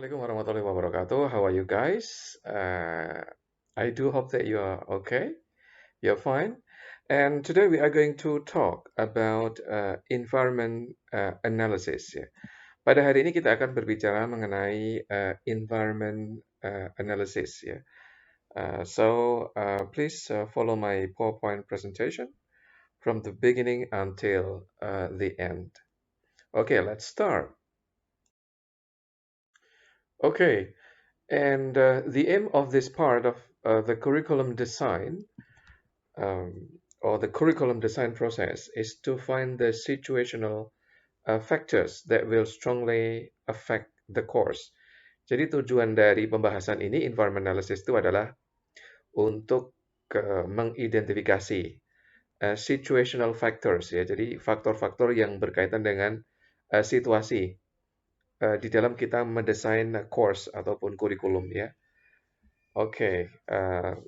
Assalamualaikum warahmatullahi wabarakatuh. How are you guys? I do hope that you are okay. You're fine. And today we are going to talk about environment analysis. Ya. Pada hari ini kita akan berbicara mengenai environment analysis. Ya. Please follow my PowerPoint presentation from the beginning until the end. Okay, let's start. Okay. And the aim of this part of the curriculum design um, or the curriculum design process is to find the situational factors that will strongly affect the course. Jadi tujuan dari pembahasan ini, environment analysis itu adalah untuk mengidentifikasi situational factors ya. Jadi faktor-faktor yang berkaitan dengan situasi di dalam kita mendesain course ataupun kurikulum ya. Okay,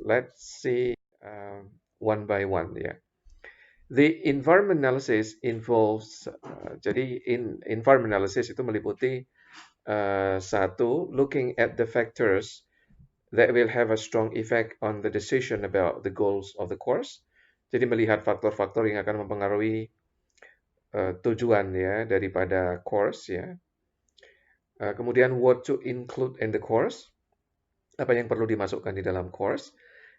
let's see one by one ya. The environment analysis involves, jadi environment analysis itu meliputi satu, looking at the factors that will have a strong effect on the decision about the goals of the course. Jadi melihat faktor-faktor yang akan mempengaruhi tujuan ya daripada course ya. Kemudian what to include in the course, apa yang perlu dimasukkan di dalam course,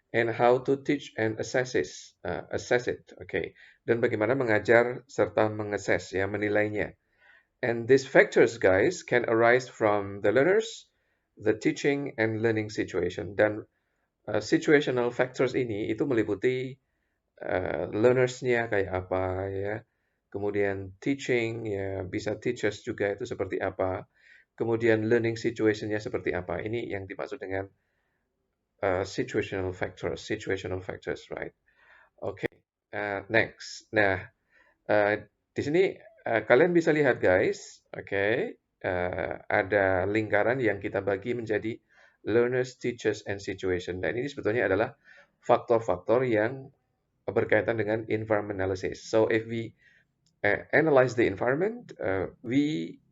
and how to teach and assess it, okay, dan bagaimana mengajar serta mengakses ya, menilainya. And these factors, guys, can arise from the learners, the teaching and learning situation. Dan situational factors ini itu meliputi learnersnya kayak apa ya, kemudian teaching ya, bisa teachers juga itu seperti apa, kemudian learning situationnya seperti apa. Ini yang dimaksud dengan situational factors, right? Okay, next. Nah, di sini kalian bisa lihat guys, okay, ada lingkaran yang kita bagi menjadi learners, teachers, and situation. Dan ini sebetulnya adalah faktor-faktor yang berkaitan dengan environment analysis. So if we analyze the environment, we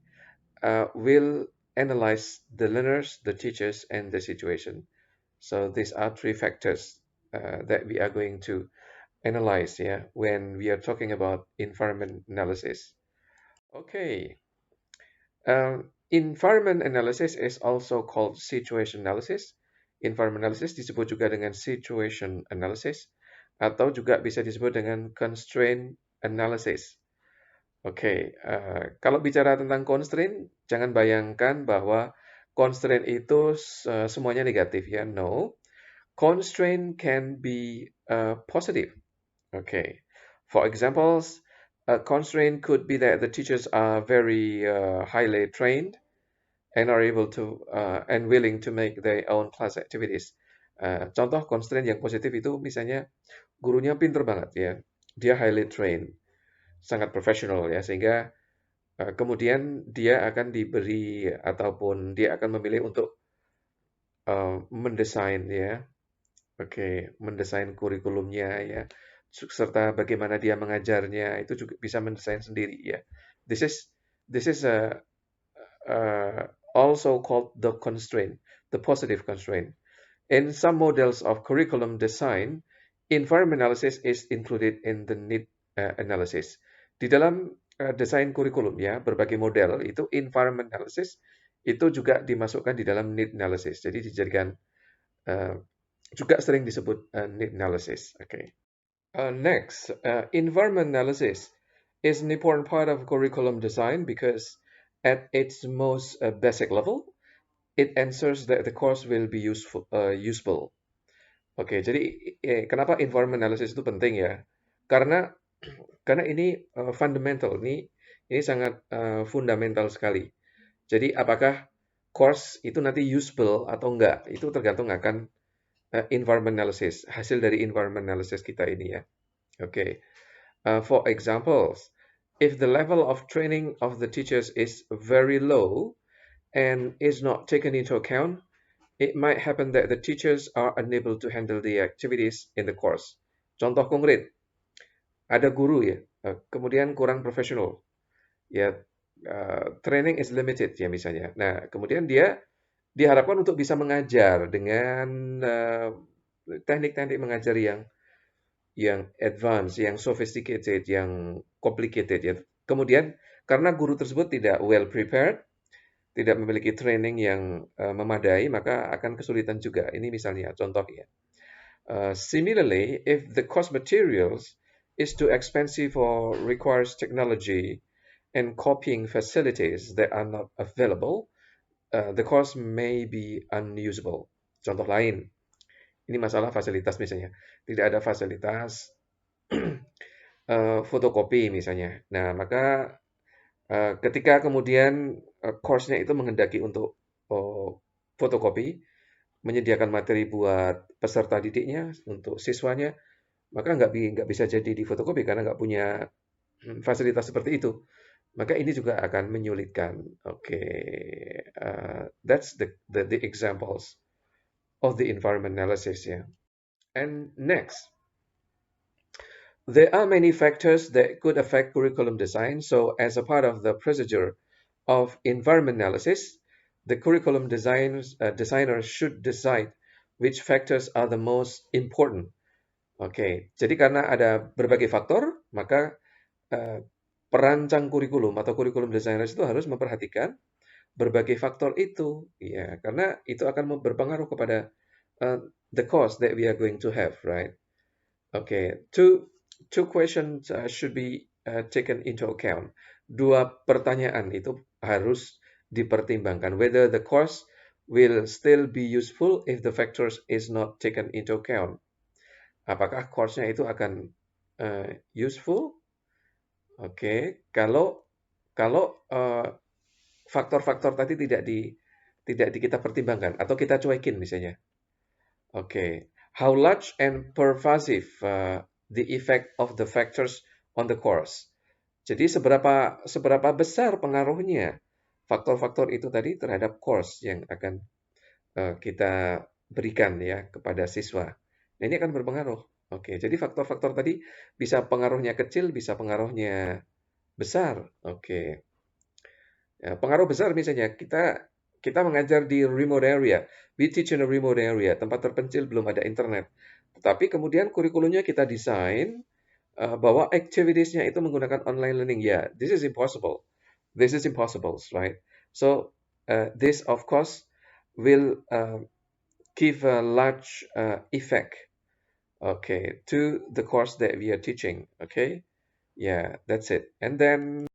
will analyze the learners, the teachers, and the situation. So these are three factors that we are going to analyze when we are talking about environment analysis. Okay. Environment analysis is also called situation analysis. Environment analysis disebut juga dengan situation analysis atau juga bisa disebut dengan constraint analysis. Oke, kalau bicara tentang constraint, jangan bayangkan bahwa constraint itu semuanya negatif ya. No, constraint can be positive. Okay. For examples, a constraint could be that the teachers are very highly trained and are able to and willing to make their own class activities. Contoh constraint yang positif itu misalnya gurunya pinter banget ya, dia highly trained, sangat profesional ya, sehingga kemudian dia akan diberi ataupun dia akan memilih untuk mendesain ya, oke, mendesain kurikulumnya ya, serta bagaimana dia mengajarnya itu juga bisa mendesain sendiri ya. This is also called the constraint, the positive constraint. In some models of curriculum design, environment analysis is included in the need analysis. Di dalam desain kurikulum ya, berbagai model itu environment analysis itu juga dimasukkan di dalam need analysis. Jadi dijadikan juga sering disebut need analysis. Okay. Next, environment analysis is an important part of curriculum design because at its most basic level, it ensures that the course will be useful. Oke, jadi kenapa environment analysis itu penting ya? Karena ini fundamental, ini sangat fundamental sekali. Jadi apakah course itu nanti useful atau enggak, itu tergantung akan environment analysis, hasil dari environment analysis kita ini ya. Okay. For examples, if the level of training of the teachers is very low and is not taken into account, it might happen that the teachers are unable to handle the activities in the course. Contoh konkret, ada guru ya, kemudian kurang profesional, ya, training is limited ya misalnya. Nah, kemudian dia diharapkan untuk bisa mengajar dengan teknik-teknik mengajar yang advance, yang sophisticated, yang complicated ya. Kemudian karena guru tersebut tidak well prepared, tidak memiliki training yang memadai, maka akan kesulitan juga. Ini misalnya contoh ya. Similarly, if the course materials is too expensive or requires technology and copying facilities that are not available, the course may be unusable. Contoh lain, ini masalah fasilitas misalnya. Tidak ada fasilitas fotokopi misalnya. Nah, maka ketika kemudian course-nya itu menghendaki untuk fotokopi, menyediakan materi buat peserta didiknya, untuk siswanya, maka nggak bisa jadi di fotokopi karena nggak punya fasilitas seperti itu. Maka ini juga akan menyulitkan. Oke, that's the examples of the environment analysis ya. And next, there are many factors that could affect curriculum design. So as a part of the procedure of environment analysis, the curriculum designer should decide which factors are the most important. Oke, jadi karena ada berbagai faktor, maka perancang kurikulum atau kurikulum designer itu harus memperhatikan berbagai faktor itu, ya, karena itu akan berpengaruh kepada the course that we are going to have, right? Okay, two questions should be taken into account. Dua pertanyaan itu harus dipertimbangkan. Whether the course will still be useful if the factors is not taken into account. Apakah course-nya itu akan useful? Oke, kalau kalau faktor-faktor tadi tidak kita pertimbangkan atau kita cuekin misalnya. Oke, how large and pervasive the effect of the factors on the course. Jadi seberapa besar pengaruhnya faktor-faktor itu tadi terhadap course yang akan kita berikan ya kepada siswa. Nah, ini akan berpengaruh. Oke, jadi faktor-faktor tadi bisa pengaruhnya kecil, bisa pengaruhnya besar. Oke. Ya, pengaruh besar misalnya kita mengajar di remote area. We teach in a remote area, tempat terpencil belum ada internet. Tetapi kemudian kurikulumnya kita desain bahwa activitiesnya itu menggunakan online learning. Ya, this is impossible. This is impossible, right? So this of course will give a large effect, okay, to the course that we are teaching. Okay, yeah, that's it. And then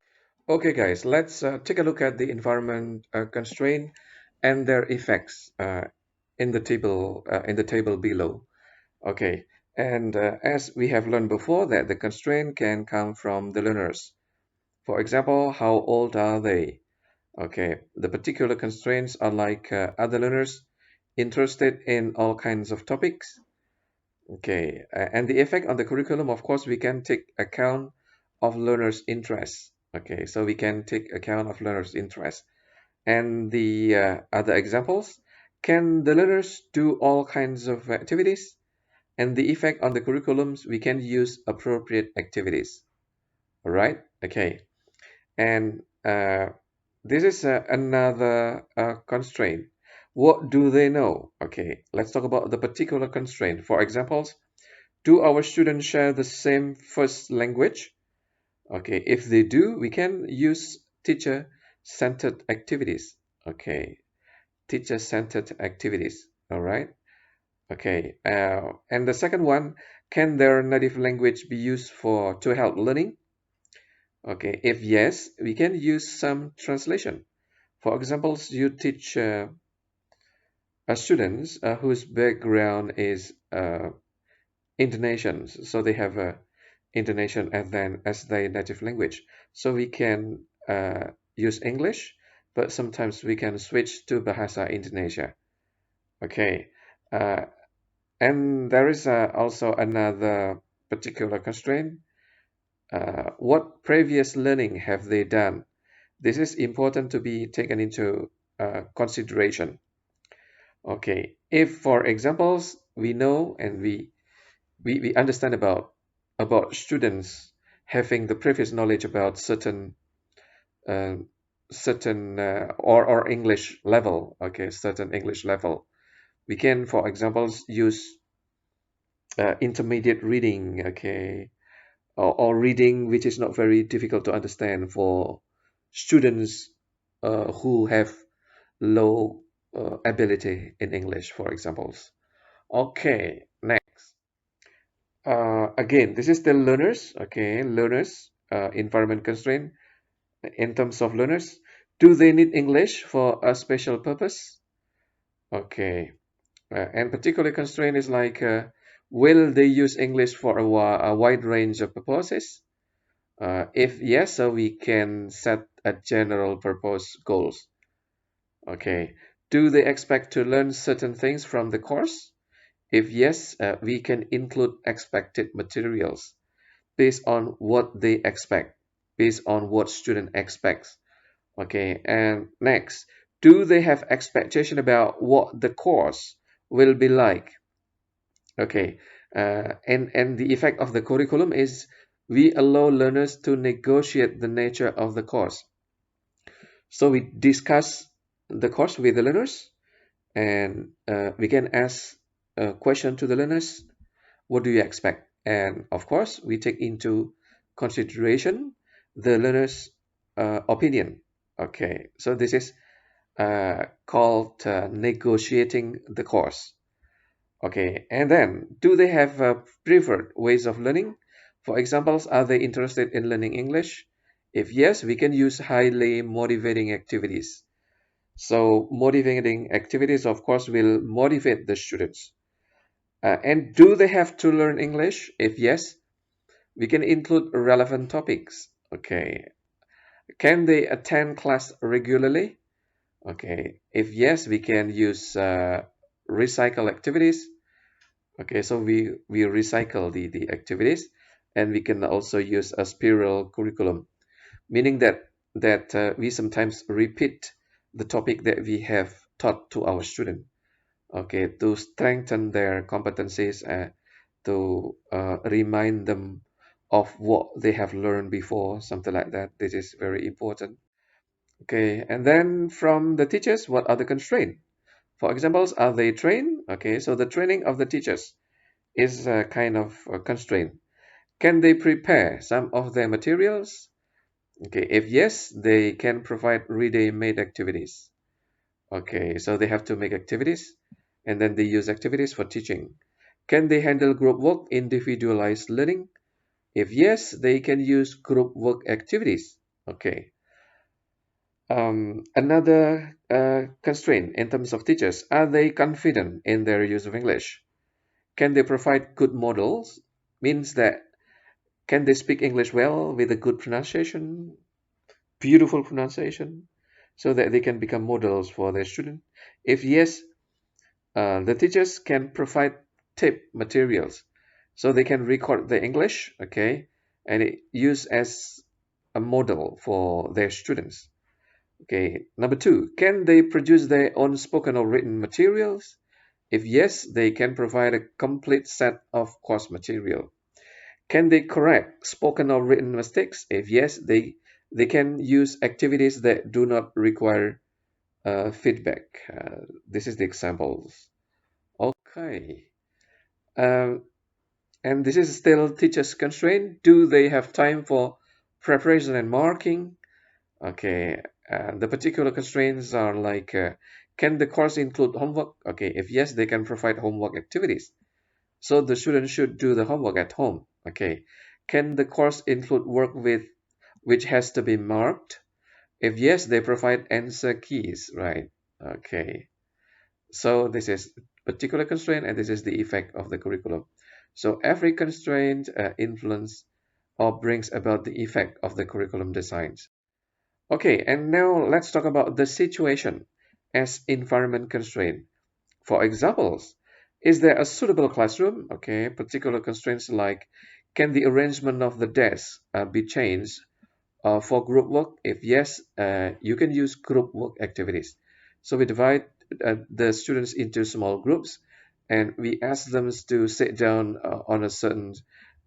okay, guys, let's take a look at the environment constraint and their effects in the table below. Okay, and as we have learned before, that the constraint can come from the learners. For example, how old are they? Okay, the particular constraints are like other learners interested in all kinds of topics. Okay, and the effect on the curriculum, of course, we can take account of learners' interests. Okay, so we can take account of learners' interests. And the other examples, can the learners do all kinds of activities? And the effect on the curriculums, we can use appropriate activities. All right, okay. And this is another constraint. What do they know? Okay, let's talk about the particular constraint. For examples, do our students share the same first language? Okay, if they do, we can use teacher-centered activities. Okay, teacher-centered activities. All right. Okay, and the second one, can their native language be used to help learning? Okay, if yes, we can use some translation. For examples, you teach students whose background is Indonesian, so they have Indonesian as their native language. So we can use English, but sometimes we can switch to Bahasa Indonesia. Okay, and there is also another particular constraint. What previous learning have they done? This is important to be taken into consideration. Okay, if for examples we know and we understand about students having the previous knowledge about certain uh, certain or English level, okay, certain English level. We can, for examples, use intermediate reading, okay, or reading which is not very difficult to understand for students who have low ability in English, for examples. Okay, next. Again, this is the learners, okay, learners, environment constraint. In terms of learners, do they need English for a special purpose? Okay, and particular constraint is like, will they use English for a wide range of purposes? If yes, so we can set a general purpose goals. Okay, do they expect to learn certain things from the course? If yes, we can include expected materials based on what they expect, based on what student expects. Okay, and next, do they have expectation about what the course will be like? Okay, and the effect of the curriculum is we allow learners to negotiate the nature of the course. So we discuss the course with the learners, and we can ask a question to the learners. What do you expect? And of course, we take into consideration the learner's opinion. Okay, so this is called negotiating the course. Okay, and then do they have preferred ways of learning? For examples, are they interested in learning English? If yes, we can use highly motivating activities. So motivating activities, of course, will motivate the students. And do they have to learn English? If yes, we can include relevant topics. Okay. Can they attend class regularly? Okay. If yes, we can use recycle activities. Okay, so we recycle the activities, and we can also use a spiral curriculum, meaning that we sometimes repeat the topic that we have taught to our student. Okay, to strengthen their competencies, to remind them of what they have learned before, something like that. This is very important. Okay, and then from the teachers, what are the constraints? For examples, are they trained? Okay, so the training of the teachers is a kind of a constraint. Can they prepare some of their materials? Okay, if yes, they can provide ready-made activities. Okay, so they have to make activities, and then they use activities for teaching. Can they handle group work, individualized learning? If yes, they can use group work activities. Okay. Another constraint in terms of teachers, are they confident in their use of English? Can they provide good models? Means that can they speak English well with a good pronunciation, beautiful pronunciation, so that they can become models for their students? If yes, the teachers can provide tip materials, so they can record the English, okay, and use as a model for their students. Okay, number two, can they produce their own spoken or written materials? If yes, they can provide a complete set of course material. Can they correct spoken or written mistakes? If yes, they can use activities that do not require feedback. This is the examples. Okay. Um, and this is still teachers' constraint. Do they have time for preparation and marking? Okay. The particular constraints are like, can the course include homework? Okay. If yes, they can provide homework activities. So the student should do the homework at home. Okay. Can the course include work with which has to be marked? If yes, they provide answer keys, right? Okay. So this is particular constraint, and this is the effect of the curriculum. So every constraint influence or brings about the effect of the curriculum designs. Okay, and now let's talk about the situation as environment constraint. For examples, is there a suitable classroom? Okay, particular constraints like, can the arrangement of the desk be changed for group work? If yes, you can use group work activities. So we divide the students into small groups, and we ask them to sit down on a certain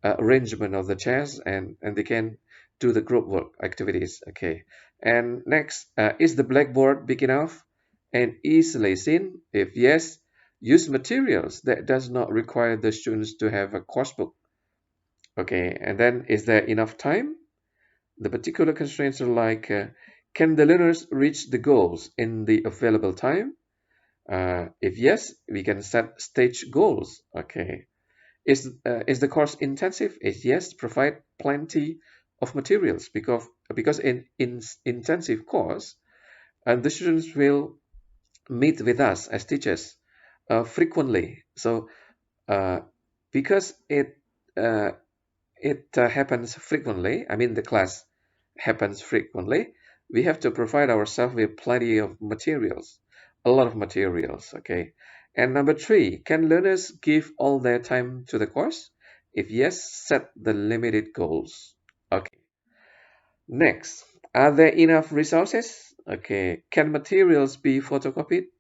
arrangement of the chairs, and they can do the group work activities. Okay, And next, is the blackboard big enough and easily seen? If yes, use materials that does not require the students to have a course book. Okay, and then is there enough time? The particular constraints are like, can the learners reach the goals in the available time? If yes, we can set stage goals. Okay. Is the course intensive? If yes, provide plenty of materials because in intensive course, the students will meet with us as teachers frequently. So uh, because uh, it happens frequently, I mean the class happens frequently, we have to provide ourselves with plenty of materials, a lot of materials, okay? And number three, can learners give all their time to the course? If yes, set the limited goals. Okay, next, are there enough resources? Okay, can materials be photocopied?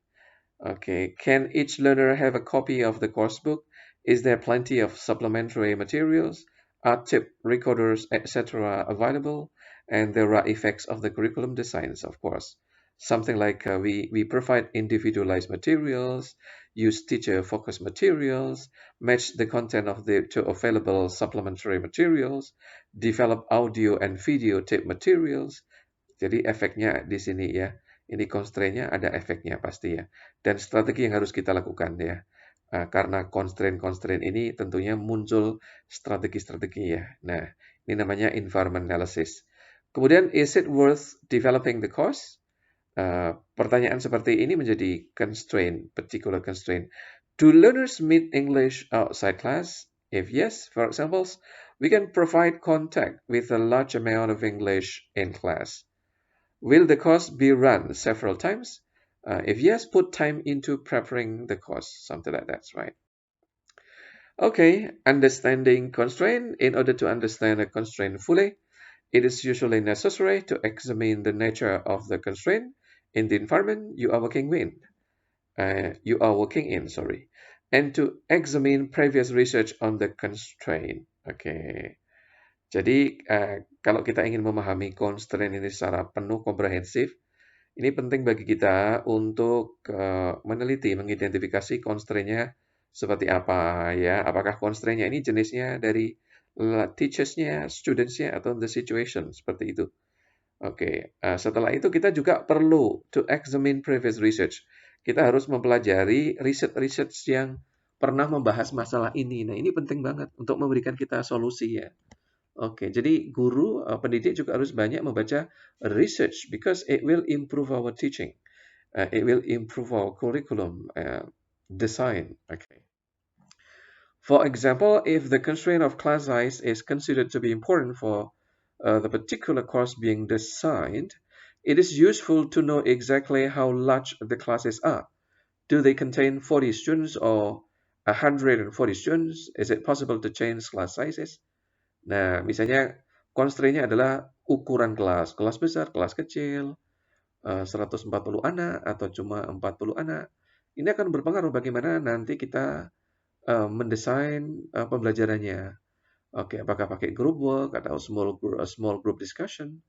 Okay, can each learner have a copy of the course book? Is there plenty of supplementary materials? Are tip recorders, etc. available? And there are effects of the curriculum designs, of course. Something like we provide individualized materials, use teacher-focused materials, match the content of the to available supplementary materials, develop audio and video tape materials. Jadi efeknya di sini ya, ini constraint-nya ada efeknya pasti ya. Dan strategi yang harus kita lakukan ya. Karena constraint-constraint ini tentunya muncul strategi-strategi ya. Nah, ini namanya environment analysis. Kemudian, is it worth developing the course? Pertanyaan seperti ini menjadi constraint, particular constraint. Do learners meet English outside class? If yes, for example, we can provide contact with a large amount of English in class. Will the course be run several times? If yes, put time into preparing the course, something like that, right? Okay, understanding constraint. In order to understand a constraint fully, it is usually necessary to examine the nature of the constraint in the environment you are working with. Sorry, and to examine previous research on the constraint. Okay. Jadi, kalau kita ingin memahami constraint ini secara penuh komprehensif, ini penting bagi kita untuk meneliti, mengidentifikasi constraint-nya seperti apa ya. Apakah constraint-nya ini jenisnya dari teachers-nya, students-nya, atau the situation, seperti itu. Oke, setelah itu kita juga perlu to examine previous research. Kita harus mempelajari riset-riset yang pernah membahas masalah ini. Nah, ini penting banget untuk memberikan kita solusi ya. Oke, jadi guru, pendidik juga harus banyak membaca research because it will improve our teaching. It will improve our curriculum design. Okay. For example, if the constraint of class size is considered to be important for the particular course being designed, it is useful to know exactly how large the classes are. Do they contain 40 students or 140 students? Is it possible to change class sizes? Nah, misalnya constraint-nya adalah ukuran kelas. Kelas besar, kelas kecil, 140 anak atau cuma 40 anak. Ini akan berpengaruh bagaimana nanti kita mendesain pembelajarannya. Oke, apakah pakai group work atau small group discussion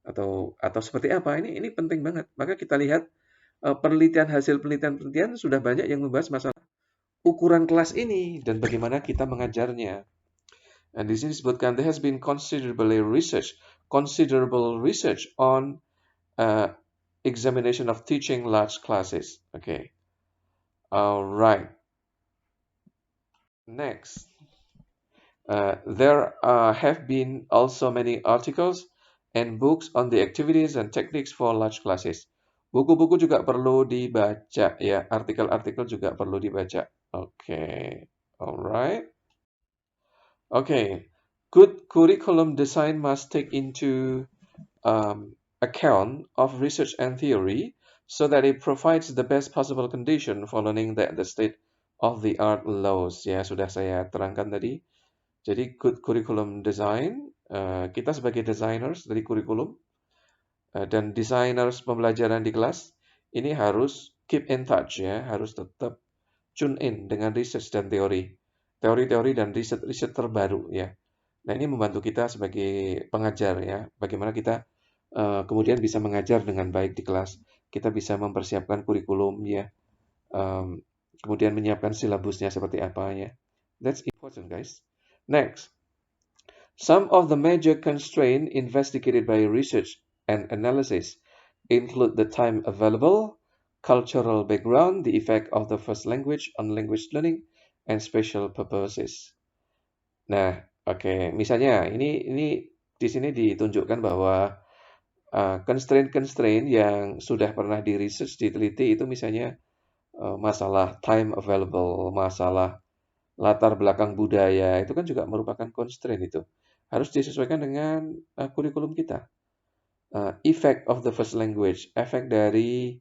atau seperti apa? Ini penting banget. Maka kita lihat hasil penelitian sudah banyak yang membahas masalah ukuran kelas ini dan bagaimana kita mengajarnya. And di sini disebutkan there has been considerable research on examination of teaching large classes. Okay. All right. Next. There have been also many articles and books on the activities and techniques for large classes. Buku-buku juga perlu dibaca ya, artikel-artikel juga perlu dibaca. Okay. All right. Okay. Good curriculum design must take into account of research and theory so that it provides the best possible condition for learning that the state of the art allows. Ya, sudah saya terangkan tadi. Jadi good curriculum design, kita sebagai designers dari kurikulum dan designers pembelajaran di kelas, ini harus keep in touch ya, harus tetap tune in dengan research dan teori-teori dan riset-riset terbaru ya. Nah, ini membantu kita sebagai pengajar ya, bagaimana kita kemudian bisa mengajar dengan baik di kelas. Kita bisa mempersiapkan kurikulum ya, kemudian menyiapkan silabusnya seperti apa ya. That's important, guys. Next, some of the major constraints investigated by research and analysis include the time available, cultural background, the effect of the first language on language learning, and special purposes. Nah, oke, misalnya ini di sini ditunjukkan bahwa constraint-constraint yang sudah pernah di research, diteliti itu misalnya masalah time available, masalah latar belakang budaya, itu kan juga merupakan constraint itu. Harus disesuaikan dengan kurikulum kita. Effect of the first language, efek dari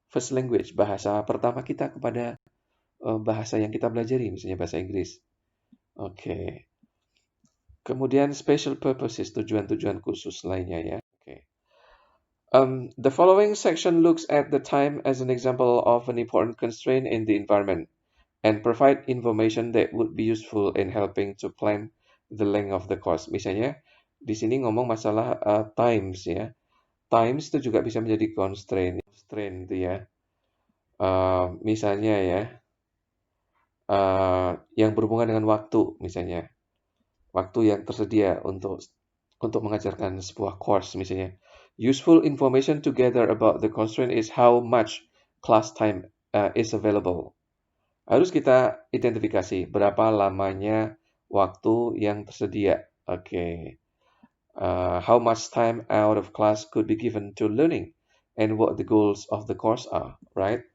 first language, bahasa pertama kita kepada bahasa yang kita pelajari, misalnya bahasa Inggris. Oke. Kemudian special purposes, tujuan-tujuan khusus lainnya ya. Oke. The following section looks at the time as an example of an important constraint in the environment and provide information that would be useful in helping to plan the length of the course. Misalnya, di sini ngomong masalah times ya. Times itu juga bisa menjadi constraint. Constraint itu ya. Misalnya ya, yang berhubungan dengan waktu misalnya. Waktu yang tersedia untuk mengajarkan sebuah course misalnya. Useful information to gather about the constraint is how much class time is available. Harus kita identifikasi berapa lamanya waktu yang tersedia. Oke. How much time out of class could be given to learning and what the goals of the course are, right?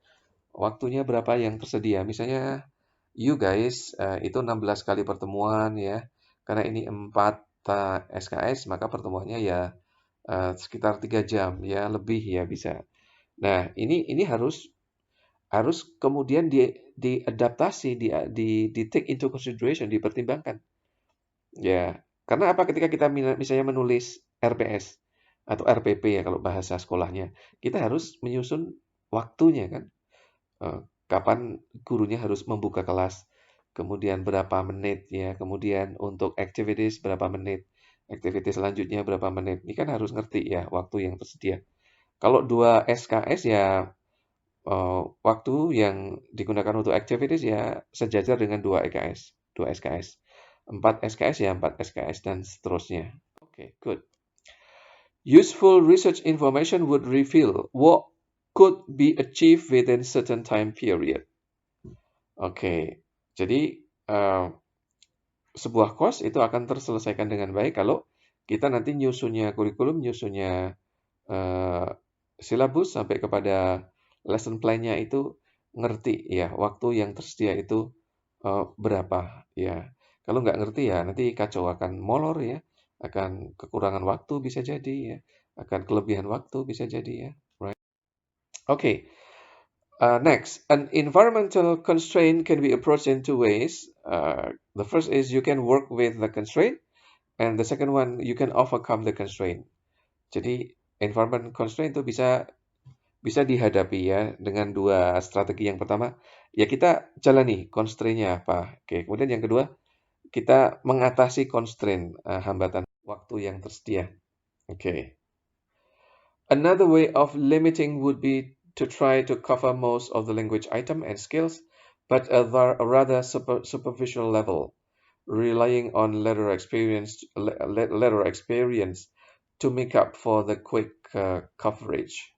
Waktunya berapa yang tersedia? Misalnya you guys itu 16 kali pertemuan ya. Karena ini 4 SKS, maka pertemuannya ya sekitar 3 jam ya, lebih ya bisa. Nah, ini harus kemudian diadaptasi, di take into consideration, dipertimbangkan. Ya, karena apa ketika kita misalnya menulis RPS atau RPP ya kalau bahasa sekolahnya, kita harus menyusun waktunya kan. Kapan gurunya harus membuka kelas, kemudian berapa menit ya, kemudian untuk activities berapa menit, activities selanjutnya berapa menit. Ini kan harus ngerti ya waktu yang tersedia. Kalau 2 SKS ya waktu yang digunakan untuk activities ya sejajar dengan 2 EKS, 2 SKS. 4 SKS ya 4 SKS dan seterusnya. Oke, good. Useful research information would reveal what could be achieved within certain time period. Oke, jadi sebuah course itu akan terselesaikan dengan baik kalau kita nanti nyusunnya kurikulum, nyusunnya silabus sampai kepada lesson plan-nya itu ngerti ya waktu yang tersedia itu berapa ya. Kalau nggak ngerti ya nanti kacau, akan molor ya, akan kekurangan waktu bisa jadi ya, akan kelebihan waktu bisa jadi ya. Right? Okay. Next, an environmental constraint can be approached in two ways. The first is you can work with the constraint, and the second one you can overcome the constraint. Jadi environment constraint itu bisa dihadapi ya dengan dua strategi. Yang pertama, ya kita jalani constraint-nya apa. Oke, kemudian yang kedua, kita mengatasi constraint, hambatan waktu yang tersedia. Oke. Another way of limiting would be to try to cover most of the language item and skills, but at a rather superficial level, relying on later experience to make up for the quick coverage.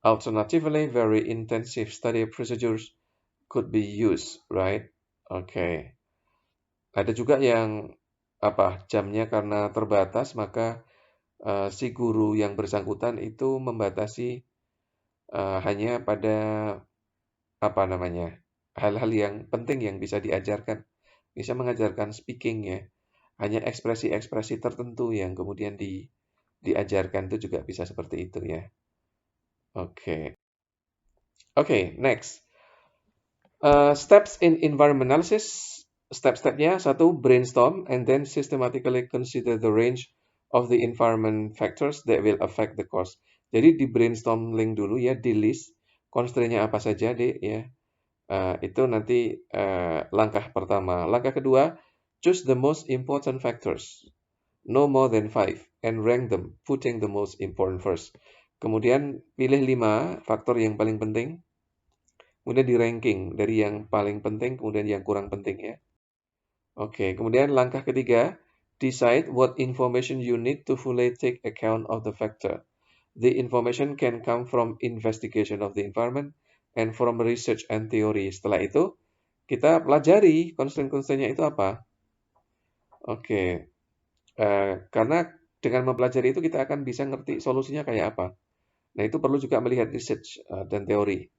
Alternatively, very intensive study procedures could be used, right? Okay. Ada juga yang jamnya karena terbatas, maka si guru yang bersangkutan itu membatasi hanya pada hal-hal yang penting yang bisa diajarkan. Bisa mengajarkan speaking ya. Hanya ekspresi-ekspresi tertentu yang kemudian diajarkan itu juga bisa seperti itu ya. Oke. Oke, next. Steps in environment analysis. Step-stepnya satu, brainstorm and then systematically consider the range of the environment factors that will affect the course. Jadi di brainstorming dulu ya, di list constraint-nya apa saja deh ya. Itu nanti langkah pertama. Langkah kedua, choose the most important factors. no more than 5, and rank them, putting the most important first. Kemudian pilih 5 faktor yang paling penting, kemudian di ranking dari yang paling penting kemudian yang kurang penting ya. Oke, kemudian langkah ketiga, decide what information you need to fully take account of the factor. The information can come from investigation of the environment and from research and theory. Setelah itu, kita pelajari constraint-constraintnya itu apa. Oke, karena dengan mempelajari itu kita akan bisa ngerti solusinya kayak apa. Nah, itu perlu juga melihat research dan teori.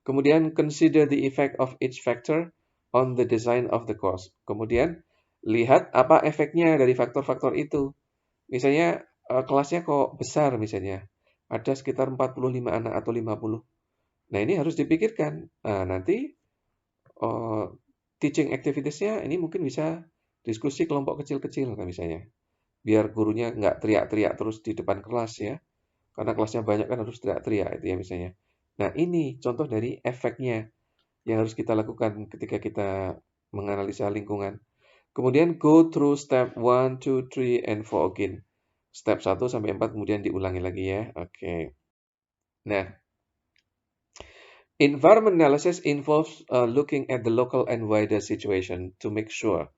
Kemudian consider the effect of each factor on the design of the course. Kemudian lihat apa efeknya dari faktor-faktor itu. Misalnya kelasnya kok besar misalnya. Ada sekitar 45 anak atau 50. Nah, ini harus dipikirkan. Nah, nanti eh, teaching activities-nya ini mungkin bisa diskusi kelompok kecil-kecil kan misalnya. Biar gurunya nggak teriak-teriak terus di depan kelas ya. Karena kelasnya banyak kan harus teriak-teriak itu ya misalnya. Nah, ini contoh dari efeknya yang harus kita lakukan ketika kita menganalisa lingkungan. Kemudian go through step 1, 2, 3, and 4 again. Step 1 sampai 4 kemudian diulangi lagi ya. Oke. Nah, environment analysis involves looking at the local and wider situation to make sure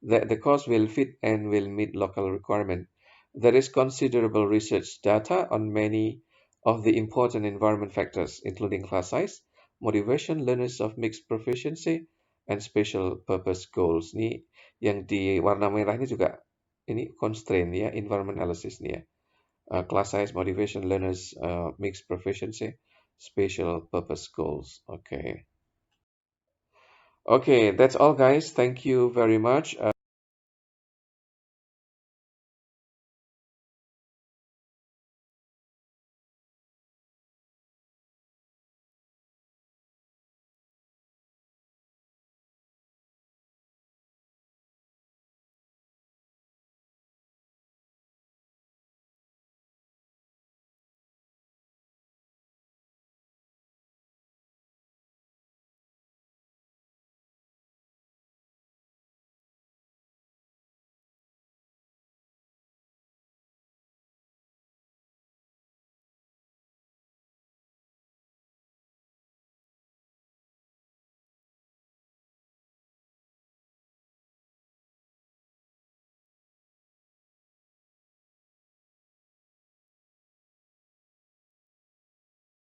that the course will fit and will meet local requirement. There is considerable research data on many of the important environment factors, including class size, motivation, learners of mixed proficiency, and special purpose goals. Ini yang di warna merah ini juga ini constraint ya, environment analysis nih ya. Class size, motivation, learners, mixed proficiency, special purpose goals. Okay. Okay, that's all guys. Thank you very much.